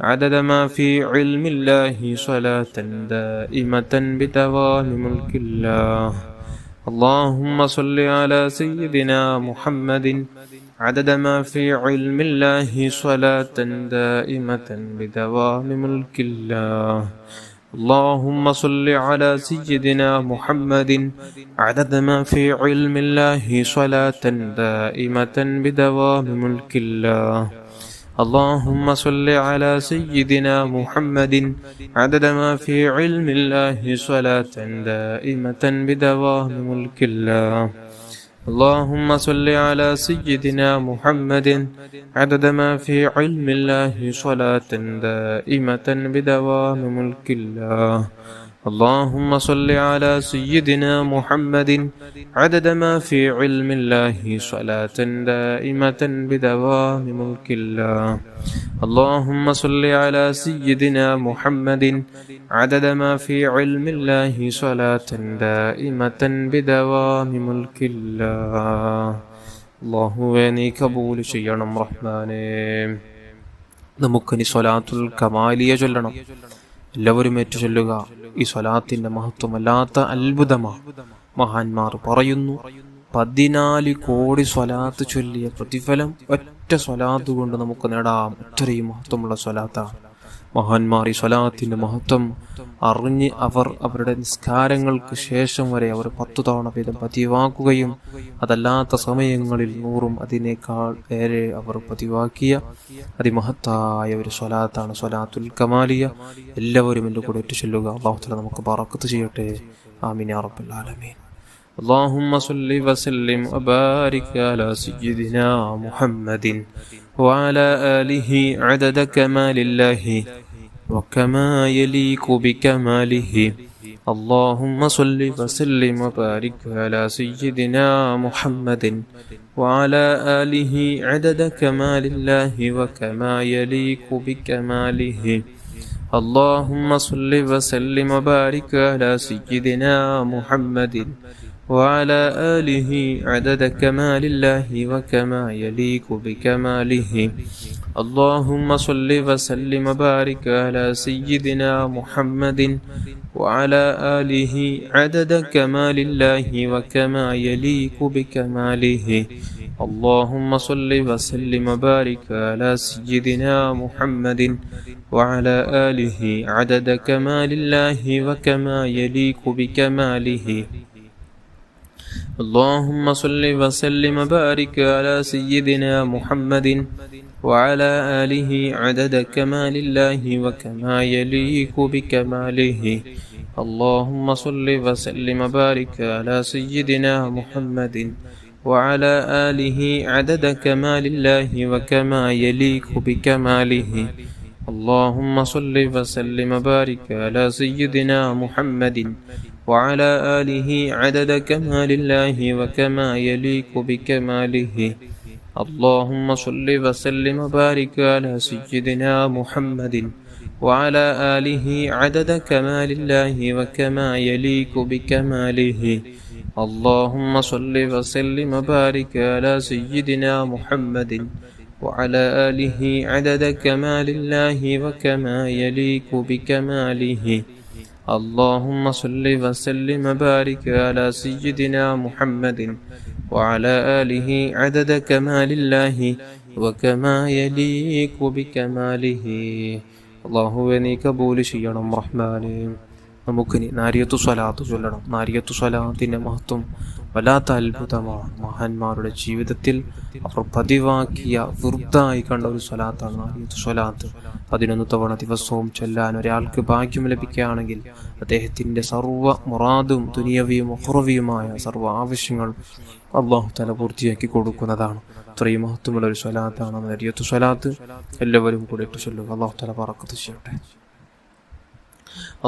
عدد ما في علم الله صلاة دائمة بدوام ملك الله. اللهم صل على سيدنا محمد عدد ما في علم الله صلاة دائمة بدوام ملك الله. اللهم صل على سيدنا محمد عدد ما في علم الله صلاة دائمة بدوام ملك الله. اللهم صل على سيدنا محمد عدد ما في علم الله صلاة دائمة بدوام ملك الله. اللهم صل على سيدنا محمد عدد ما في علم الله صلاة دائمة بدوام ملك الله. اللهم صل على سيدنا محمد عدد ما في علم الله صلاة دائمة بدوام ملك الله. اللهم صل على سيدنا محمد عدد ما في علم الله صلاة دائمة بدوام ملك الله. അല്ലാഹുവേ നീ കബൂൽ ചെയ്യണം റഹ്മാനേ. നമുക്കിനി സ്വലാത്തുൽ കമാലിയ ചൊല്ലണം. എല്ലാവരും ഏറ്റു ചൊല്ലുക. ഈ സ്വലാത്തിന്റെ മഹത്വമല്ലാത്ത അത്ഭുതമാണ്. മഹാന്മാർ പറയുന്നു, 14 കോടി സ്വലാത്ത് ചൊല്ലിയ പ്രതിഫലം ഒറ്റ സ്വലാത്ത് കൊണ്ട് നമുക്ക് നേടാം. അത്രയും മഹത്വമുള്ള സ്വലാത്താണ്. മഹാന്മാർ ഈ സ്വലാത്തിന്റെ മഹത്വം അറിഞ്ഞ് അവർ അവരുടെ നിസ്കാരങ്ങൾക്ക് ശേഷം വരെ അവർ 10 തവണ വീതം പതിവാക്കുകയും അതല്ലാത്ത സമയങ്ങളിൽ 100ഉം അതിനേക്കാൾ ഏറെ അവർ പതിവാക്കിയ അതിമഹത്തായ ഒരു സ്വലാത്താണ് സ്വലാത്തുൽ കമാലിയ. എല്ലാവരും എൻ്റെ കൂടെ ഏറ്റു ചൊല്ലുക. അല്ലാഹു തആല നമുക്ക് ബറക്കത്ത് ചെയ്യട്ടെ. ആമീൻ യാ റബ്ബൽ ആലമീൻ. اللهم صل وسلم وبارك على سيدنا محمد وعلى آله عدد كمال الله وكما يليق بكماله. اللهم صل وسلم وبارك على سيدنا محمد وعلى آله عدد كمال الله وكما يليق بكماله. اللهم صل وسلم وبارك على سيدنا محمد وعلى آله عدد كمال الله وكما يليق بكماله. اللهم صل وسلم وبارك على سيدنا محمد وعلى آله عدد كمال الله وكما يليق بكماله. اللهم صل وسلم وبارك على سيدنا محمد وعلى آله عدد كمال الله وكما يليق بكماله. اللهم صل وسلم وبارك على سيدنا محمد وعلى آله عدد كمال الله وكما يليق بكماله. اللهم صل وسلم وبارك على سيدنا محمد وعلى آله عدد كمال الله وكما يليق بكماله. اللهم صل وسلم وبارك على سيدنا محمد وعلى آله عدد كمال الله وكما يليق بكماله. اللهم صل وسلم وبارك على سيدنا محمد وعلى آله عدد كمال الله وكما يليق بكماله. اللهم صل وسلم وبارك على سيدنا محمد وعلى آله عدد كمال الله وكما يليق بكماله. اللهم صل وسلم وبارك على سيدنا محمد وعلى آله عدد كمال الله وكما يليق بكماله. അല്ലാഹുവേ നീ കബൂൽ ചെയ്യണം റഹ്മാനേ. നമുക്കിനി നാരിയത്തു സ്വലാത്ത് ചൊല്ലണം. നാരിയത്തു സ്വലാത്തിന്റെ മഹത്വം വല്ലാത്ത അത്ഭുതമാണ്. മഹാന്മാരുടെ ജീവിതത്തിൽ അവർ പതിവാക്കിയ വൃദ്ധായി കണ്ട ഒരു സ്വലാത്താണ് നാരിയത്തു സ്വലാത്ത്. 11 തവണ ദിവസവും ചൊല്ലാൻ ഒരാൾക്ക് ഭാഗ്യം ലഭിക്കുകയാണെങ്കിൽ അദ്ദേഹത്തിന്റെ സർവ്വ മുറാദും ദുനിയവിയും ഉഖ്റവിയുമായ സർവ്വ ആവശ്യങ്ങൾ അല്ലാഹു തആല പൂർത്തിയാക്കി കൊടുക്കുന്നതാണ്. ഇത്രയും മഹത്വമുള്ള ഒരു സ്വലാത്താണ് നാരിയത്തു സ്വലാത്ത്. എല്ലാവരും കൂടെ ഇട്ട് ചൊല്ലുക. അല്ലാഹു തആല ബറക്കത്ത് ചെയ്യട്ടെ.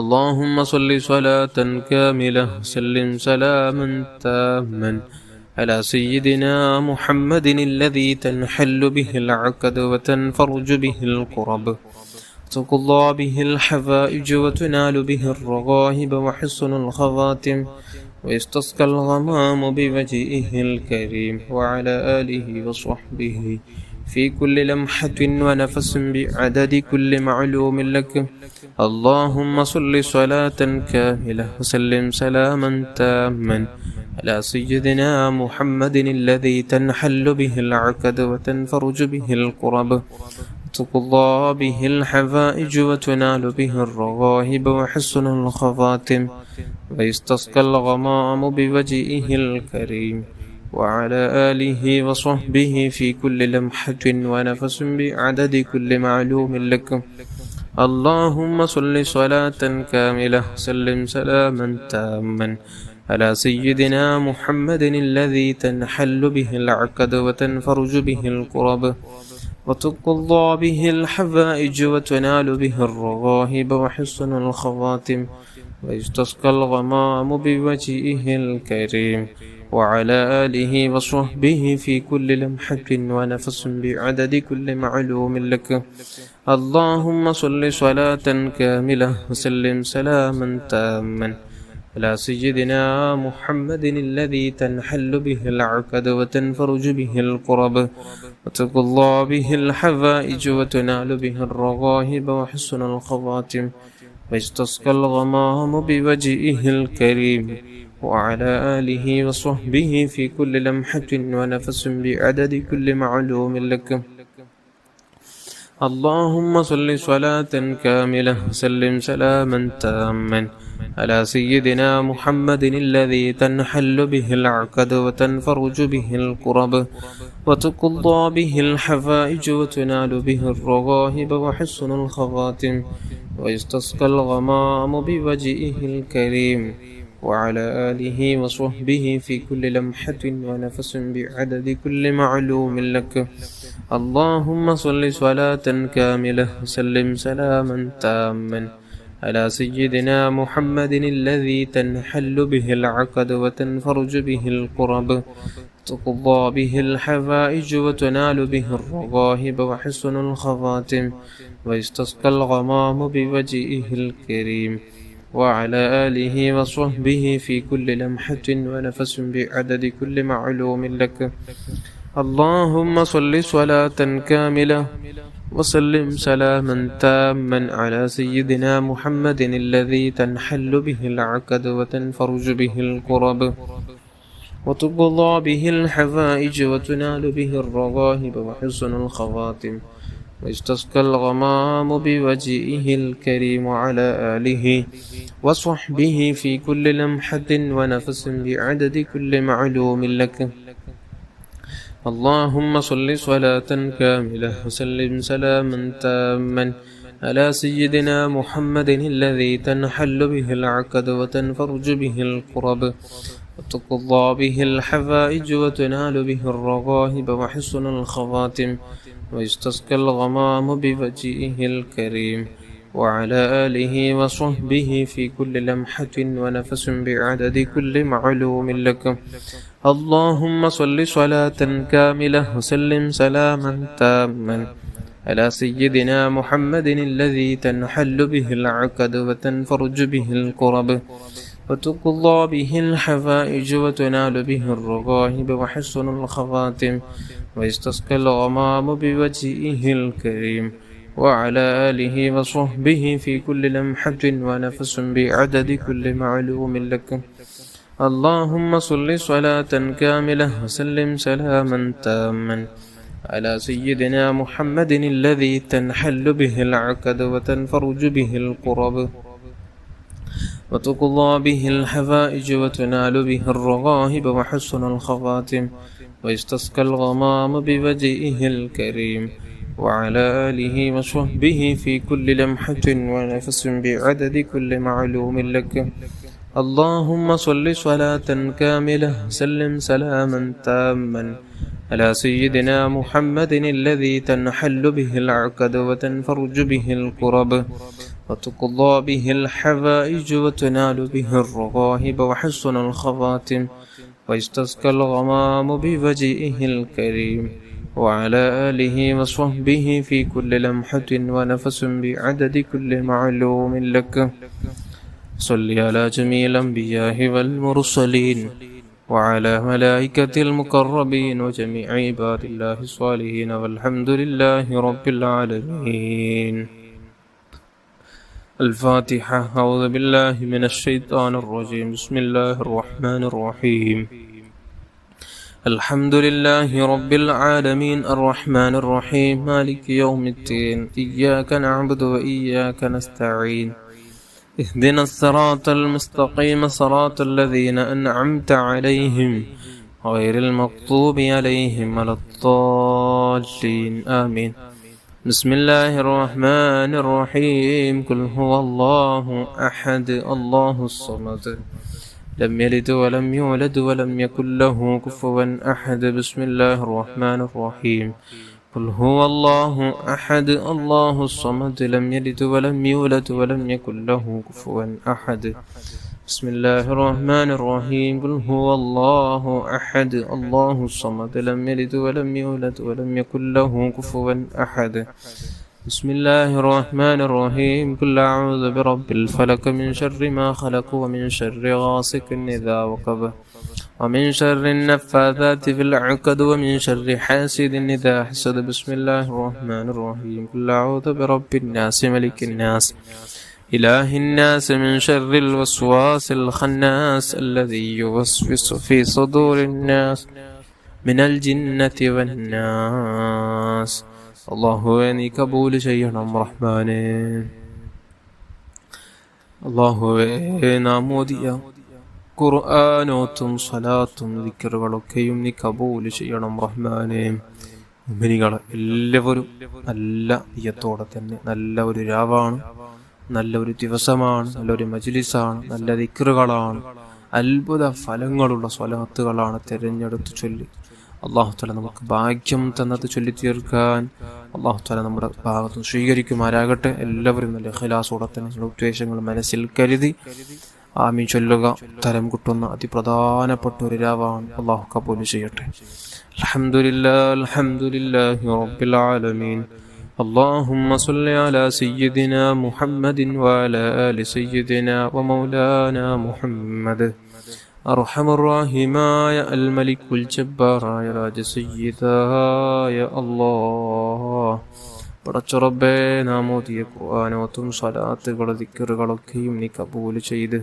اللهم صل صلاة كاملة وسلم سلاما تاما على سيدنا محمد الذي تنحل به العقد وتنفرج به الكرب وتقضى به الحوائج وتنال به الرغائب وحسن الخواتم ويستسقى الغمام بوجهه الكريم وعلى آله وصحبه في كل لمحة ونفس بعدد كل معلوم لك. اللهم صل صلاة كاملة وسلم سلاما تاما على سيدنا محمد الذي تنحل به العقد وتنفرج به الكرب وتقضى به الحوائج وتنال به الرغائب وحسن الخواتم ويستسقى الغمام بوجهه الكريم وعلى آله وصحبه في كل لمحة ونفس بعدد كل معلوم لك. اللهم صل صلاة كاملة وسلم سلاما تاما على سيدنا محمد الذي تنحل به العقد وتنفرج به الكرب وتقضى به الحوائج وتنال به الرغائب وحسن الخواتم ويستسقى الغمام بوجهه الكريم وعلى آله وصحبه في كل لمحة ونفس بعدد كل معلوم لك. اللهم صل صلاة كاملة وسلم سلاما تاما على سيدنا محمد الذي تنحل به العقد وتنفرج به الكرب وتقضى به الحوائج وتنال به الرغائب وحسن الخواتم ويستسقى الغمام بوجهه الكريم وعلى آله وصحبه في كل لمحة ونفس بعدد كل معلوم لك. اللهم صل صلاة كاملة وسلم سلاما تاما على سيدنا محمد الذي تنحل به العقد وتنفرج به الكرب وتقضى به الحوائج وتنال به الرغائب وحسن الخواتم ويستسقى الغمام بوجهه الكريم وعلى آله وصحبه في كل لمحة ونفس بعدد كل معلوم لك. اللهم صل صلاة كاملة وسلم سلاما تاما على سيدنا محمد الذي تنحل به العقد وتنفرج به الكرب تقضى به الحوائج وتنال به الرغائب وحسن الخواتم ويستسقى الغمام بوجهه الكريم وعلى آله وصحبه في كل لمحة ونفس بعدد كل معلوم لك. اللهم صل صلاة كاملة وسلم سلاما تاما على سيدنا محمد الذي تنحل به العقد وتنفرج به الكرب وتقضى به الحوائج وتنال به الرغائب وحسن الخواتم ويستسقى الغمام بوجهه الكريم وعلى آله وصحبه في كل لمحة ونفس بعدد كل معلوم لك. اللهم صل صلاة كاملة وسلم سلاما تاما على سيدنا محمد الذي تنحل به العقد وتنفرج به الكرب وتقضى به الحوائج وتنال به الرغائب وحسن الخواتم ويستسقى الغمام بوجهه الكريم وعلى آله وصحبه في كل لمحة ونفس بعدد كل معلوم لك. اللهم صل صلاة كاملة وسلم سلاما تاما على سيدنا محمد الذي تنحل به العقد وتنفرج به الكرب وتقضى به الحوائج وتنال به الرغائب وحسن الخواتم ويستسقى الغمام بوجهه الكريم وعلى آله وصحبه في كل لمحة ونفس بعدد كل معلوم لك. اللهم صل صلاة كاملة وسلم سلاما تاما على سيدنا محمد الذي تنحل به العقد وتنفرج به الكرب وتقضى به الحوائج وتنال به الرغائب وحسن الخواتم ويستسقى الغمام بوجهه الكريم وعلى آله وصحبه في كل لمحة ونفس بعدد كل معلوم لك. اللهم صل صلاة كاملة وسلم سلاما تاما على سيدنا محمد الذي تنحل به العقد وتنفرج به الكرب وتقضى به الحوائج وتنال به الرغائب وحسن الخواتم ويستسقى الغمام بوجهه الكريم وعلى آله وصحبه في كل لمحة ونفس بعدد كل معلوم لك. صل على جميع الأنبياء والمرسلين وعلى ملائكة المقربين وجميع عباد الله الصالحين والحمد لله رب العالمين. الفاتحة. أعوذ بالله من الشيطان الرجيم. بسم الله الرحمن الرحيم. الحمد لله رب العالمين الرحمن الرحيم مالك يوم الدين إياك نعبد وإياك نستعين اهدنا الصراط المستقيم صراط الذين أنعمت عليهم غير المغضوب عليهم ولا الضالين آمين. بسم الله الرحمن الرحيم. قل هو الله أحد الله الصمد لم يلد ولم يولد ولم يكن له كفوا أحد. بسم الله الرحمن الرحيم. قل هو الله أحد الله الصمد لم يلد ولم يولد ولم يكن له كفوا أحد. بسم الله الرحمن الرحيم. قل هو الله أحد الله الصمد لم يلد ولم يولد ولم يكن له كفوا أحد. بسم الله الرحمن الرحيم. قل أعوذ برب الفلق من شر ما خلق ومن شر غاسق إذا وقب ومن شر النفاثات في العقد ومن شر حاسد إذا حسد. بسم الله الرحمن الرحيم. قل أعوذ برب الناس ملك الناس إله الناس من شر الوسواس الخناس الذي يوسوس في صدور الناس من الجنة والناس. അള്ളാഹുവേ നീ കബൂൽ ചെയ്യണം റഹ്മാനേ. അള്ളാഹുവേ നാം ഓതിയ ഖുർആനോത്തും സ്വലാത്തും ദിക്റുകളൊക്കെയും നീ കബൂൽ ചെയ്യണം റഹ്മാനേ. മുഅ്മിനീങ്ങളെ എല്ലാവരും നല്ല നിയ്യത്തോടെ തന്നെ നല്ല ഒരു രാവാണ്, നല്ല ഒരു ദിവസമാണ്, നല്ലൊരു മജ്ലിസാണ്, നല്ല ദിക്റുകളാണ്, അത്ഭുത ഫലങ്ങളുള്ള സ്വലാത്തുകളാണ് തിരഞ്ഞെടുത്ത് ചൊല്ലി അള്ളാഹു തആല നമുക്ക് ഭാഗ്യം തന്നത് ചൊല്ലി തീർക്കാൻ അള്ളാഹു തആല നമ്മുടെ ഭാഗത്ത് സ്വീകരിക്കുമാരാകട്ടെ. എല്ലാവരും നല്ല ഇഖ്ലാസോടെ തന്നെ ഉദ്ദേശങ്ങൾ മനസ്സിൽ കരുതി ആമീൻ ചൊല്ലുക. തരം കിട്ടുന്ന അതിപ്രധാനപ്പെട്ട ഒരു രാവാണ്. അള്ളാഹു കബൂൽ ചെയ്യട്ടെ. അൽഹംദുലില്ലാഹി റബ്ബിൽ ആലമീൻ. اللهم صل على سيدنا محمد وعلى آل سيدنا ومولانا محمد. أرحم الراحمين الملك الجبار يا راج سيداയ അല്ലാഹ്. പടച്ച റബ്ബേ നാം ഓതിയ ഖുർആനോത്തും സ്വലാത്തുകളും ദിക്റുകളൊക്കെയും നീ കബൂൽ ചെയ്ത്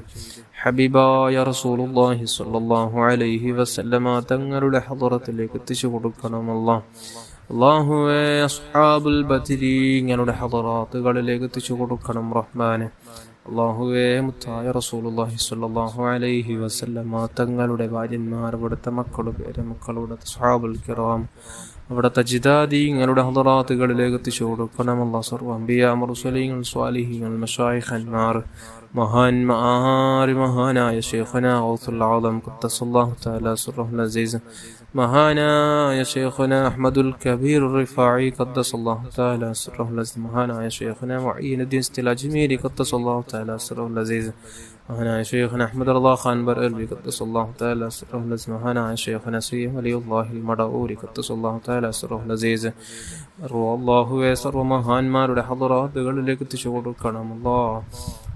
ഹബീബായ റസൂലുള്ളാഹി സ്വല്ലല്ലാഹു അലൈഹി വസല്ലമ തങ്ങളുടെ ഹളറത്തിലേക്ക് എത്തിച്ചു കൊടുക്കണം അല്ലാഹ്. അല്ലാഹുവേ അസ്ഹാബുൽ ബദരീങ്ങളുടെ ഹളറാത്തുകളിലേക്ക് എത്തിച്ചു കൊടുക്കണം റഹ്മാനെ. അല്ലാഹുവേ മുത്തായ റസൂലുള്ളാഹി സ്വല്ലല്ലാഹു അലൈഹി വസല്ലമ തങ്ങളുടെ ഭാര്യന്മാർ, അവിടുത്തെ മക്കളുടെ പേരമക്കളുടെ അസ്ഹാബുൽ കിറാം, അവിടുത്തെ ജിദാദീങ്ങളുടെ ഹളറാത്തുകളിലേക്ക് എത്തിച്ചു കൊടുക്കണം അല്ലാഹ്. സർവ്വ അംബിയാ മുർസലീങ്ങൾ സ്വാലിഹീങ്ങൾ മശായിഖന്മാർ മഹാനായ ശൈഖുനാ ഗൗസുൽ ആദം ഖദ്ദസല്ലാഹു തആല സിർറഹുൽ അസീസ്, മഹാനായ ശൈഖുനാ അഹ്മദുൽ കബീർ റിഫാഇ ഖദ്ദസല്ലാഹു തആല സിർറഹുൽ അസീസ്, മഹാനായ ശൈഖുനാ മുഈനുദ്ദീൻ അജ്മീരി ഖദ്ദസല്ലാഹു തആല സിർറഹുൽ അസീസ്, മഹാനായ ശൈഖുനാ അഹ്മദ് റളാ ഖാൻ ബർഅൽവി ഖദ്ദസല്ലാഹു തആല സിർറഹുൽ അസീസ്, മഹാനായ ശൈഖുനാ സയ്യിദ് വലിയുല്ലാഹിൽ മദഊരി ഖദ്ദസല്ലാഹു തആല സിർറഹുൽ അസീസ്. അല്ലാഹുവേ സർവ്വ മഹാന്മാരുടെ ഹളറാത്തുകളിലേക്ക് എത്തിച്ചു കൊടുക്കണം അല്ലാഹ്.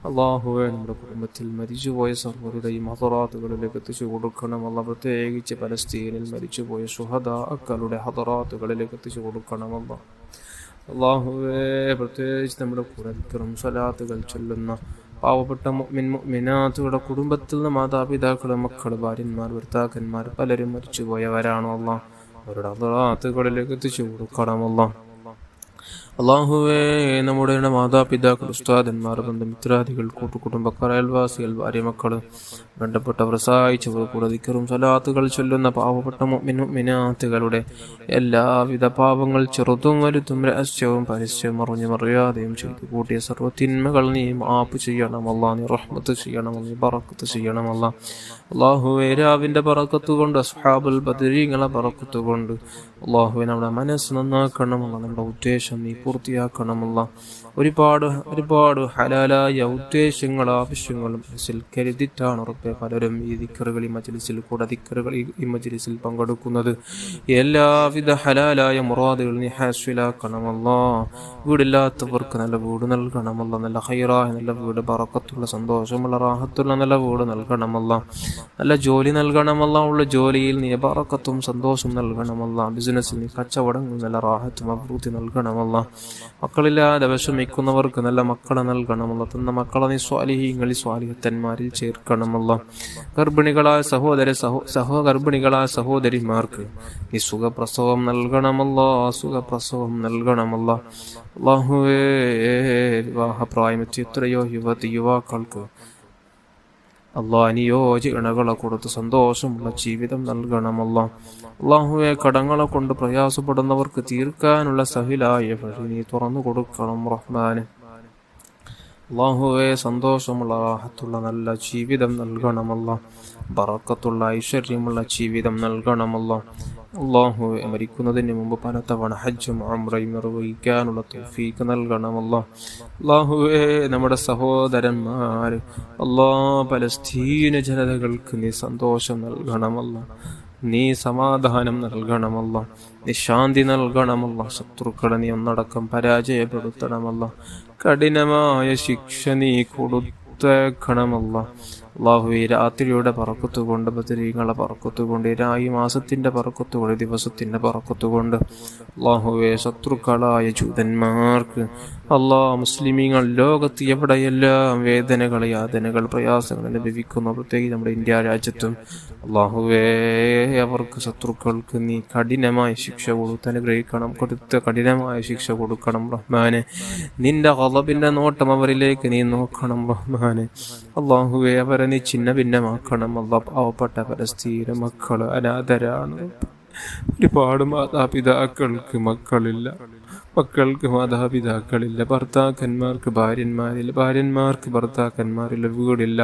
അല്ലാഹുവേ നമ്മുടെ കുടുംബത്തിൽ മരിച്ചുപോയ സർവ്വരുടെയും ഹളറാത്തുകളിലേക്ക് എത്തിച്ചു കൊടുക്കണം അല്ലാഹ്. പ്രത്യേകിച്ച് പലസ്തീനിൽ മരിച്ചുപോയ ശുഹദാക്കളുടെ ഹളറാത്തുകളിലേക്ക് എത്തിച്ചു കൊടുക്കണം അല്ലാഹ്. അല്ലാഹുവേ പ്രത്യേകിച്ച് നമ്മുടെ ഖുർആൻ സ്വലാത്തുകൾ ചൊല്ലുന്ന പാവപ്പെട്ട മുഅ്മിനാത്തുകളുടെ കുടുംബത്തിൽ നിന്ന് മാതാപിതാക്കള്, മക്കള്, ഭാര്യന്മാർ, ഭർത്താക്കന്മാർ പലരും മരിച്ചുപോയവരാണോ അല്ലാഹ്. അവരുടെ ഹളറാത്തുകളിലേക്ക് എത്തിച്ചു കൊടുക്കണം അല്ലാഹ്. അല്ലാഹുവേ നമ്മുടെ മാതാപിതാക്കൾ, ഉസ്താദന്മാർ, ബന്ധുമിത്രാദികൾ, കൂട്ടുകുടുംബക്കാർ, അയൽവാസികൾ, ഭാര്യ, മക്കള്, ബന്ധപ്പെട്ടവർ, സഹായിച്ചവർ, കൂടെ ദിക്റും സ്വലാത്തുകൾ ചൊല്ലുന്ന പാവപ്പെട്ട മുഅ്മിനാത്തുകളുടെ എല്ലാവിധ പാപങ്ങൾ ചെറുതും വലുതും രഹസ്യവും പരസ്യവും അറിഞ്ഞും അറിയാതെയും ചെയ്തു കൂട്ടിയ സർവ്വ തിന്മകൾ നീ മാപ്പ് ചെയ്യണം അല്ലാഹ്. നീ റഹ്മത്ത് ചെയ്യണം, നീ ബറക്കത്ത് ചെയ്യണം അല്ലാഹ്. അല്ലാഹുവേ രാവിന്റെ ബറക്കത്ത് കൊണ്ട്, അസ്ഹാബുൽ ബദരീങ്ങളെ ബറക്കത്ത് കൊണ്ട് അല്ലാഹുവേ നമ്മുടെ മനസ്സ് നന്നാക്കണം അല്ലാഹ്. നമ്മുടെ ഉദ്ദേശം നീ പൂർത്തിയാക്കണം അല്ലാഹ്. ഒരുപാട് ഒരുപാട് ഹലാലായ ഉദ്ദേശങ്ങൾ ആവശ്യങ്ങളും മനസ്സിൽ കരുതിയിട്ടാണ് റബ്ബെ പലരും ഈ ദിക്റുകൾ ഈ മജ്ലിസിൽ കൂടെ ദിക്റുകൾ ഈ മജ്ലിസിൽ പങ്കെടുക്കുന്നത്. എല്ലാവിധ ഹലാലായ മുറാദുകൾ നീ ഹാസിലാക്കണമല്ലാ. വീടില്ലാത്തവർക്ക് നല്ല വീട് നൽകണമല്ല, നല്ല ഹൈറായ നല്ല വീട്, ബറക്കത്തുള്ള സന്തോഷമുള്ള റാഹത്തുള്ള നല്ല വീട് നൽകണമല്ല, നല്ല ജോലി നൽകണമല്ല, ഉള്ള ജോലിയിൽ നീ ബറക്കത്തും സന്തോഷം നൽകണമല്ല, ബിസിനസ്സിൽ നീ കച്ചവടങ്ങൾ നല്ല റാഹത്തും അഭിവൃദ്ധി നൽകണമല്ല, മക്കളില്ലാതെ വിഷമിക്കുന്നവർക്ക് നല്ല മക്കളെ നൽകണമല്ല, തന്ന മക്കളെ നീ സ്വാലിഹീങ്ങളിൽ സ്വാലിഹത്തന്മാരിൽ ചേർക്കണമല്ല, ഗർഭിണികളായ ഗർഭിണികളായ സഹോദരിമാർക്ക് നീ സുഖപ്രസവം നൽകണമല്ല, സുഖപ്രസവം നൽകണമല്ല. അല്ലാഹുവേ, വിവാഹപ്രായമെത്തി എത്രയോ യുവാക്കൾക്ക് അനുയോജ്യ ഇണകളെ കൊടുത്ത് സന്തോഷമുള്ള ജീവിതം നൽകണമല്ല. അല്ലാഹുവേ, കടങ്ങളെ കൊണ്ട് പ്രയാസപ്പെടുന്നവർക്ക് തീർക്കാനുള്ള സഹിലായ വഴി നീ തുറന്നു കൊടുക്കണം റഹ്മാനെ. അല്ലാഹുവേ, സന്തോഷമുള്ള റാഹത്തുള്ള നല്ല ജീവിതം നൽകണമല്ല, ബറക്കത്തുള്ള ഐശ്വര്യമുള്ള ജീവിതം നൽകണമല്ല. അല്ലാഹുവേ, മരിക്കുന്നതിന് മുമ്പ് പലതവണ ഹജ്ജും ഉംറയും നിർവഹിക്കാനുള്ള തൗഫീഖ് നൽകണമല്ല. അല്ലാഹുവേ, നമ്മുടെ സഹോദരന്മാർ പലസ്തീന ജനതകൾക്ക് നീ സന്തോഷം നൽകണമല്ല, നീ സമാധാനം നൽകണമല്ല, നീ ശാന്തി നൽകണമല്ല, ശത്രുക്കളെ നീ ഒന്നടക്കം പരാജയപ്പെടുത്തണമല്ല, കഠിനമായ ശിക്ഷ നീ കൊടുത്തേക്കണമല്ല. അല്ലാഹുവേ, രാത്രിയുടെ പറക്കത്തുകൊണ്ട്, ബദരീങ്ങളെ പറക്കത്തുകൊണ്ട്, ഈ മാസത്തിന്റെ പറക്കത്തുകൊണ്ട്, ദിവസത്തിന്റെ പറക്കത്തുകൊണ്ട് അല്ലാഹുവേ, ശത്രുക്കളായ ജൂതന്മാർക്ക് മുസ്ലിമീങ്ങൾ ലോകത്ത് എവിടെയെല്ലാം വേദനകൾ, യാതനകൾ, പ്രയാസങ്ങൾ അനുഭവിക്കുന്നു, പ്രത്യേകിച്ച് നമ്മുടെ ഇന്ത്യ രാജ്യത്തും അല്ലാഹുവേ, അവർക്ക് ശത്രുക്കൾക്ക് നീ കഠിനമായ ശിക്ഷ കൊടുത്ത കഠിനമായ ശിക്ഷ കൊടുക്കണം റഹ്മാനെ. നിന്റെ ഖളബിന്റെ നോട്ടം അവരിലേക്ക് നീ നോക്കണം റഹ്മാനെ. അല്ലാഹുവേ, അവരെ നീ ചിന്ന ഭിന്നമാക്കണം. പാവപ്പെട്ട പലസ്തീന മക്കള് അനാഥരാണ്. ഒരുപാട് മാതാപിതാക്കൾക്ക് മക്കളില്ല, മക്കൾക്ക് മാതാപിതാക്കളില്ല, ഭർത്താക്കന്മാർക്ക് ഭാര്യന്മാരില്ല, ഭാര്യന്മാർക്ക് ഭർത്താക്കന്മാരില്ല, വീടില്ല,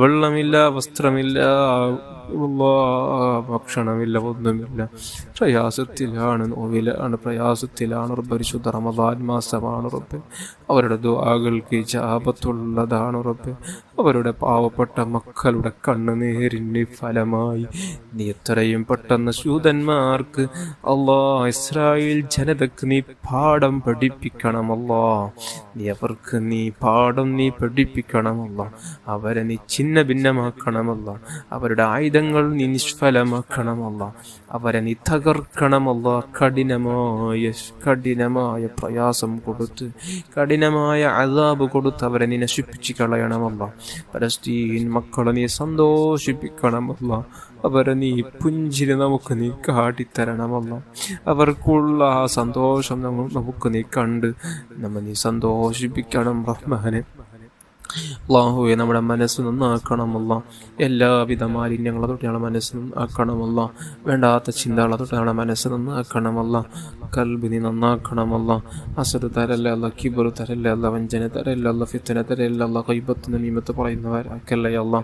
വെള്ളമില്ല, വസ്ത്രമില്ല, ഭക്ഷണമില്ല, ഒന്നുമില്ല. പ്രയാസത്തിലാണ്, നോവിലാണ്, പ്രയാസത്തിലാണ്. പരിശുദ്ധ റമദാൻ മാസമാണ് റബ്ബേ. അവരുടെ ദുആകൾക്ക് ഇജാബത്തുള്ളതാണ് റബ്ബേ. അവരുടെ പാവപ്പെട്ട മക്കളുടെ കണ്ണുനീരിന് ഫലമായി നീ എത്രയും പെട്ടെന്ന് ജൂതന്മാർക്ക് ഇസ്രായേൽ ജനതക്ക് നീ പാഠം പഠിപ്പിക്കണമല്ലോ. നീ അവർക്ക് നീ പാഠം നീ പഠിപ്പിക്കണമല്ലോ. അവരെ നീ ഛിന്ന ഭിന്നമാക്കണമല്ലോ. അവരുടെ ആയുധങ്ങൾ നീ നിഷ്ഫലമാക്കണമല്ലോ. അവരെ നീ തകർക്കണമല്ലോ. കഠിനമായ പ്രയാസം കൊടുത്ത്, കഠിനമായ അദാബ് കൊടുത്ത് അവരെ നീ നശിപ്പിച്ച് കളയണമല്ലോ. പലസ്തീൻ മക്കളെ നീ സന്തോഷിപ്പിക്കണമല്ലോ. അവരെ നീ പുഞ്ചിരി നമുക്ക് നീ കാട്ടിത്തരണമല്ലോ. അവർക്കുള്ള ആ സന്തോഷം നമുക്ക് നീ കണ്ട് നീ സന്തോഷിപ്പിക്കണം റഹ്മാനെ. അല്ലാഹുവേ, നമ്മുടെ മനസ്സ് നന്നാക്കണമല്ല. എല്ലാവിധ മാലിന്യങ്ങളെ തൊട്ട് ഞങ്ങളുടെ മനസ്സ് നന്നാക്കണമല്ല. വേണ്ടാത്ത ചിന്തകളെ തൊട്ട് ഞങ്ങളുടെ മനസ്സ് നന്നാക്കണമല്ല. കൽബ് നീ നന്നാക്കണമല്ല. അസദ് തരല്ല, കിബർ തരല്ല, വഞ്ചന തരല്ല, ഫിത്തന തരല്ല, ഗൈബത്ത് നമീമത്ത് പറയുന്നവരാക്കല്ലയല്ല,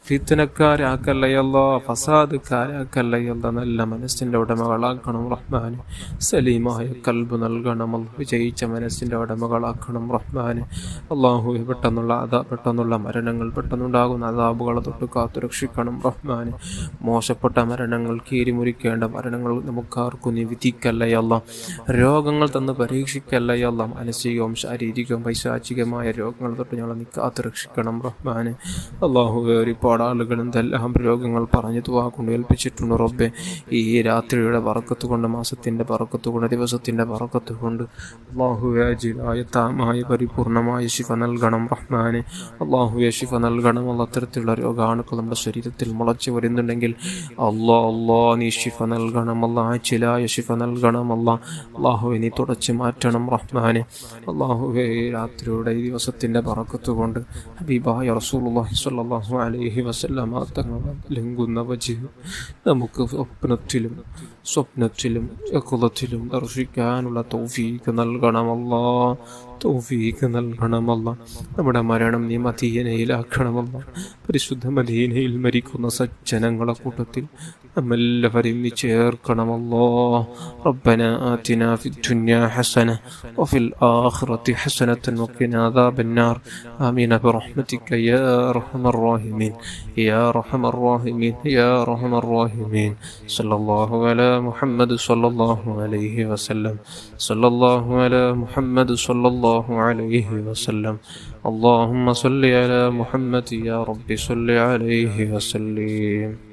ഫിത്തനക്കാരാക്കല്ലയല്ല, ഫസാദുകാരാക്കല്ലയല്ല. നല്ല മനസ്സിന്റെ ഉടമകളാക്കണം റഹ്മാന്. സലീമായ കൽബ് നൽകണമല്ല. വിജയിച്ച മനസ്സിന്റെ ഉടമകളാക്കണം റഹ്മാന്. അല്ലാഹുവേ, പെട്ടെന്നുള്ള മരണങ്ങൾ, പെട്ടെന്നുണ്ടാകുന്ന അദാബുകളെ തൊട്ട് കാത്തു രക്ഷിക്കണം റഹ്മാന്. മോശപ്പെട്ട മരണങ്ങൾ, കീരിമുറിക്കേണ്ട മരണങ്ങൾ നമുക്കാർക്കും നീ വിധിക്കല്ലയല്ല. രോഗങ്ങൾ തന്ന് പരീക്ഷിക്കല്ലയല്ല. മാനസികവും ശാരീരികവും പൈശാചികമായ രോഗങ്ങൾ തൊട്ട് ഞങ്ങളെ നീ കാത്തു രക്ഷിക്കണം റഹ്മാന്. അല്ലാഹുവേ, ഒരുപാട് ആളുകൾ എന്തെല്ലാം രോഗങ്ങൾ പറഞ്ഞു ദുആ കൊണ്ട് ഏൽപ്പിച്ചിട്ടുണ്ട് റബ്ബേ. ഈ രാത്രിയുടെ ബറക്കത്ത് കൊണ്ട്, മാസത്തിന്റെ ബറക്കത്ത് കൊണ്ട്, ദിവസത്തിന്റെ ബറക്കത്ത് കൊണ്ട് അല്ലാഹുവേ, അജിലായ താമായ പരിപൂർണമായ ശിഫ നൽകണം റഹ്മാനെ. അല്ലാഹുവേ, ശിഫ നൽകണം. അത്തരത്തിലുള്ള രോഗാണുക്കൾ നമ്മുടെ ശരീരത്തിൽ മുളച്ചു വരുന്നുണ്ടെങ്കിൽ നീ ശിഫ നൽകണം. അജിലായ ശിഫ നൽകണം. അല്ലാഹുവേ, നീ തുടച്ചു മാറ്റണം റഹ്മാനെ. അല്ലാഹുവേ, രാത്രിയുടെ ഈ ദിവസത്തിന്റെ ബറക്കത്ത് കൊണ്ട് ഹബീബായ റസൂലുള്ളാഹി സ്വല്ലല്ലാഹു അലൈഹി വസല്ലം തങ്ങളുടെ ലംഘുന്ന വജ്ഹ് നമുക്ക് സ്വപ്നത്തിലും യഖ്ളത്തിലും ദർശിക്കാനുള്ള തൗഫീഖ് നൽകണം. തൗഫീഖ് നൽകണമല്ല. നമ്മുടെ മരണം നീ മദീനയിലാക്കണമല്ല. പരിശുദ്ധ മദീനയിൽ മരിക്കുന്ന സജ്ജനങ്ങളെ കൂട്ടത്തിൽ നമ്മെല്ലാവരെയും നീ ചേർക്കണമല്ലോ. റബ്ബന ആതിന ഫിദ്ദുനിയ ഹസന വഫിൽ ആഖിറതി ഹസനതൻ വഖിനാ അദാബന്നാർ. ആമീൻ ബിറഹ്മതിക യാ അർഹമർ റഹീമീൻ യാ അർഹമർ റഹീമീൻ യാ അർഹമർ റഹീമീൻ. സല്ലല്ലാഹു അലാ മുഹമ്മദ് സല്ലല്ലാഹു അലൈഹി വസല്ലം. സല്ലല്ലാഹു അലാ മുഹമ്മദ് സല്ലല്ലാഹു അലൈഹി വസല്ലം. اللهم صل على محمد يا رب صل عليه وسلم.